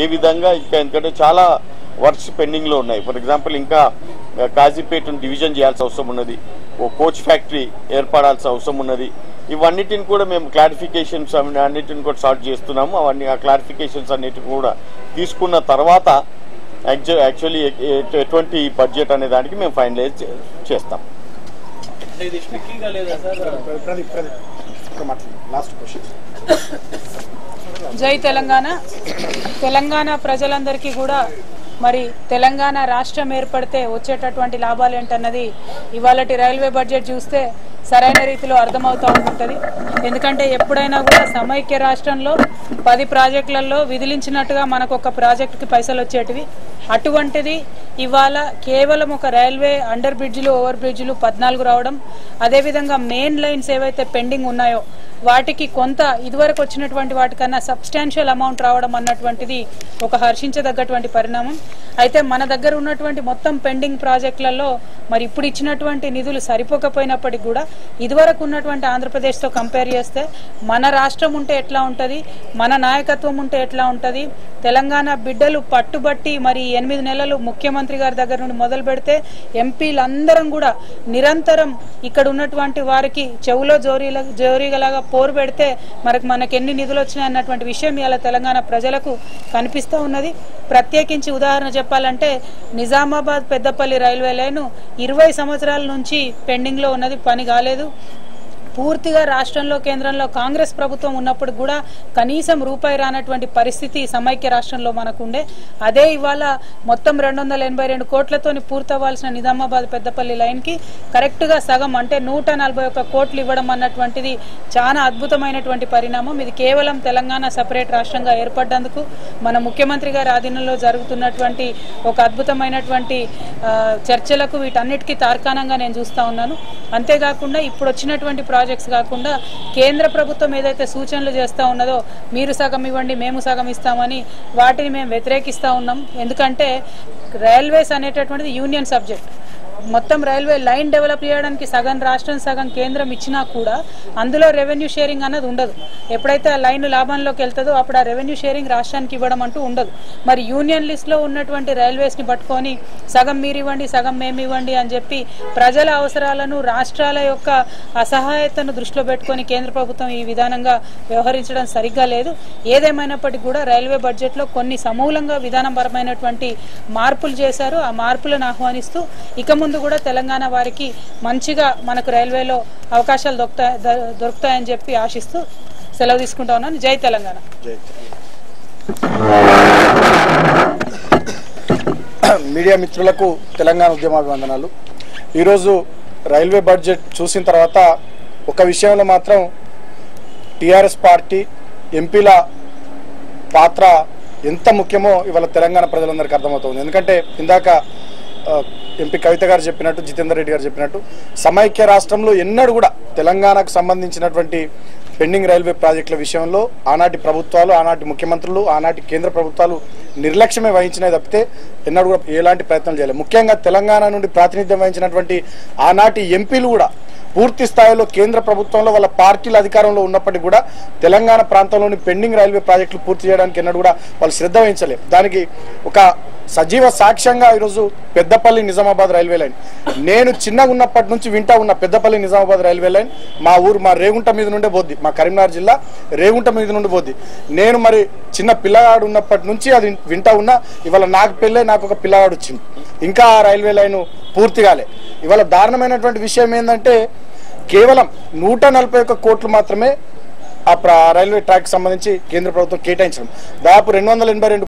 ఏ విధంగా ఇంకా ఎందుకంటే చాలా వర్క్స్ పెండింగ్లో ఉన్నాయి. ఫర్ ఎగ్జాంపుల్ ఇంకా కాజీపేటను డివిజన్ చేయాల్సిన అవసరం ఉన్నది, ఓ కోచ్ ఫ్యాక్టరీ ఏర్పడాల్సిన అవసరం ఉన్నది. ఇవన్నిటిని కూడా మేము క్లారిఫికేషన్స్ అన్నిటిని కూడా సార్ట్ చేస్తున్నాము. అవన్నీ ఆ క్లారిఫికేషన్స్ అన్నిటిని కూడా తీసుకున్న తర్వాత యాక్చువల్లీ ఎటువంటి బడ్జెట్ అనే దానికి మేము ఫైనలైజ్ చేస్తాం. జై తెలంగాణ. తెలంగాణ ప్రజలందరికీ కూడా మరి తెలంగాణ రాష్ట్రం ఏర్పడితే వచ్చేటటువంటి లాభాలు ఏంటన్నది ఇవాళటి రైల్వే బడ్జెట్ చూస్తే సరైన రీతిలో అర్థమవుతూ ఉంటుంది. ఎందుకంటే ఎప్పుడైనా కూడా సమైక్య రాష్ట్రంలో 10 ప్రాజెక్టులలో విధిలించినట్టుగా మనకు ఒక ప్రాజెక్టుకి పైసలు వచ్చేటివి. అటువంటిది ఇవాళ కేవలం ఒక రైల్వే అండర్ బ్రిడ్జ్లు ఓవర్ బ్రిడ్జ్లు 14 రావడం, అదేవిధంగా మెయిన్ లైన్స్ ఏవైతే పెండింగ్ ఉన్నాయో వాటికి కొంత ఇదివరకు వచ్చినటువంటి వాటికన్నా సబ్స్టాన్షియల్ అమౌంట్ రావడం అన్నటువంటిది ఒక హర్షించదగ్గటువంటి పరిణామం. అయితే మన దగ్గర ఉన్నటువంటి మొత్తం పెండింగ్ ప్రాజెక్టులలో మరి ఇప్పుడు ఇచ్చినటువంటి నిధులు సరిపోకపోయినప్పటికీ కూడా ఇదివరకు ఉన్నటువంటి ఆంధ్రప్రదేశ్తో కంపేర్ చేస్తే మన రాష్ట్రం ఉంటే ఎట్లా ఉంటుంది, మన నాయకత్వం ఉంటే ఎట్లా ఉంటుంది, తెలంగాణ బిడ్డలు పట్టుబట్టి మరి 8 నెలలు ముఖ్యమంత్రి గారి దగ్గర నుండి మొదలు పెడితే ఎంపీలందరం కూడా నిరంతరం ఇక్కడ ఉన్నటువంటి వారికి చెవులో జోరీగలాగా పోరు పెడితే మనకు ఎన్ని నిధులు వచ్చినాయి అన్నటువంటి విషయం ఇలా తెలంగాణ ప్రజలకు కనిపిస్తూ ఉన్నది. ప్రత్యేకించి ఉదాహరణ చెప్పాలంటే నిజామాబాద్ పెద్దపల్లి రైల్వే లైన్ 20 సంవత్సరాల నుంచి పెండింగ్లో ఉన్నది, పని కాలేదు. పూర్తిగా రాష్ట్రంలో కేంద్రంలో కాంగ్రెస్ ప్రభుత్వం ఉన్నప్పుడు కూడా కనీసం రూపాయి రానటువంటి పరిస్థితి సమైక్య రాష్ట్రంలో మనకుండే. అదే ఇవాళ మొత్తం 282 కోట్లతోని పూర్తవ్వాల్సిన నిజామాబాద్ పెద్దపల్లి లైన్కి కరెక్ట్గా సగం అంటే 141 కోట్లు ఇవ్వడం అన్నటువంటిది చాలా అద్భుతమైనటువంటి పరిణామం. ఇది కేవలం తెలంగాణ సపరేట్ రాష్ట్రంగా ఏర్పడ్డందుకు మన ముఖ్యమంత్రి గారి ఆధీనంలో జరుగుతున్నటువంటి ఒక అద్భుతమైనటువంటి చర్చలకు వీటన్నిటికీ తార్కాణంగా నేను చూస్తూ ఉన్నాను. అంతేకాకుండా ఇప్పుడు వచ్చినటువంటి ప్రాజెక్ట్స్ కాకుండా కేంద్ర ప్రభుత్వం ఏదైతే సూచనలు చేస్తూ ఉన్నదో మీరు సగం ఇవ్వండి మేము సగం ఇస్తామని వాటిని మేము వ్యతిరేకిస్తూ ఉన్నాం. ఎందుకంటే రైల్వేస్ అనేటటువంటిది యూనియన్ సబ్జెక్ట్. మొత్తం రైల్వే లైన్ డెవలప్ చేయడానికి సగం రాష్ట్రం సగం కేంద్రం ఇచ్చినా కూడా అందులో రెవెన్యూ షేరింగ్ అన్నది ఉండదు. ఎప్పుడైతే ఆ లైన్ లాభంలోకి వెళ్తుందో అప్పుడు ఆ రెవెన్యూ షేరింగ్ రాష్ట్రానికి ఇవ్వడం అంటూ ఉండదు. మరి యూనియన్ లిస్ట్లో ఉన్నటువంటి రైల్వేస్ని పట్టుకొని సగం మీరు ఇవ్వండి సగం మేము ఇవ్వండి అని చెప్పి ప్రజల అవసరాలను రాష్ట్రాల యొక్క అసహాయతను దృష్టిలో పెట్టుకొని కేంద్ర ప్రభుత్వం ఈ విధానంగా వ్యవహరించడం సరిగ్గా లేదు. ఏదేమైనప్పటికీ కూడా రైల్వే బడ్జెట్లో కొన్ని సమూలంగా విధానపరమైనటువంటి మార్పులు చేశారు. ఆ మార్పులను ఆహ్వానిస్తూ ఇక ముందు కూడా తెలంగాణ వారికి మంచిగా మనకు రైల్వేలో అవకాశాలు దొరుకుతాయని చెప్పి ఆశిస్తూ సెలవు తీసుకుంటా ఉన్నాను. జై తెలంగాణ. మీడియా మిత్రులకు తెలంగాణ ఉద్యమాభివందనాలు. ఈరోజు రైల్వే బడ్జెట్ చూసిన తర్వాత ఒక విషయంలో మాత్రం టీఆర్ఎస్ పార్టీ ఎంపీల పాత్ర ఎంత ముఖ్యమో ఇవాళ తెలంగాణ ప్రజలందరికీ అర్థమవుతుంది. ఎందుకంటే ఇందాక ఎంపీ కవిత గారు చెప్పినట్టు, జితేందర్ రెడ్డి గారు చెప్పినట్టు సమైక్య రాష్ట్రంలో ఎన్నడూ కూడా తెలంగాణకు సంబంధించినటువంటి పెండింగ్ రైల్వే ప్రాజెక్టుల విషయంలో ఆనాటి ప్రభుత్వాలు, ఆనాటి ముఖ్యమంత్రులు, ఆనాటి కేంద్ర ప్రభుత్వాలు నిర్లక్ష్యమే వహించినవి తప్పితే ఎన్నడూ కూడా ఎలాంటి ప్రయత్నాలు చేయలేదు. ముఖ్యంగా తెలంగాణ నుండి ప్రాతినిధ్యం వహించినటువంటి ఆనాటి ఎంపీలు కూడా పూర్తి స్థాయిలో కేంద్ర ప్రభుత్వంలో వాళ్ళ పార్టీల అధికారంలో ఉన్నప్పటికీ కూడా తెలంగాణ ప్రాంతంలోని పెండింగ్ రైల్వే ప్రాజెక్టులు పూర్తి చేయడానికి ఎన్నడూ కూడా వాళ్ళు శ్రద్ధ వహించలేదు. దానికి ఒక సజీవ సాక్ష్యంగా ఈరోజు పెద్దపల్లి నిజామాబాద్ రైల్వే లైన్, నేను చిన్నగా ఉన్నప్పటి నుంచి వింటా ఉన్న పెద్దపల్లి నిజామాబాద్ రైల్వే లైన్ మా రేగుంట మీద నుండే పోద్ది, మా కరీంనగర్ జిల్లా రేగుంట మీద నుండి పోద్ది. నేను మరి చిన్న పిల్లగాడు ఉన్నప్పటి నుంచి అది వింటా ఉన్నా. ఇవాళ నాకు పెళ్ళే, నాకు ఒక పిల్లగాడు వచ్చింది, ఇంకా ఆ రైల్వే లైన్ పూర్తి కాలే. ఇవాళ దారుణమైనటువంటి విషయం ఏంటంటే కేవలం 141 కోట్లు మాత్రమే ఆ రైల్వే ట్రాక్ సంబంధించి కేంద్ర ప్రభుత్వం కేటాయించడం. దాదాపు 282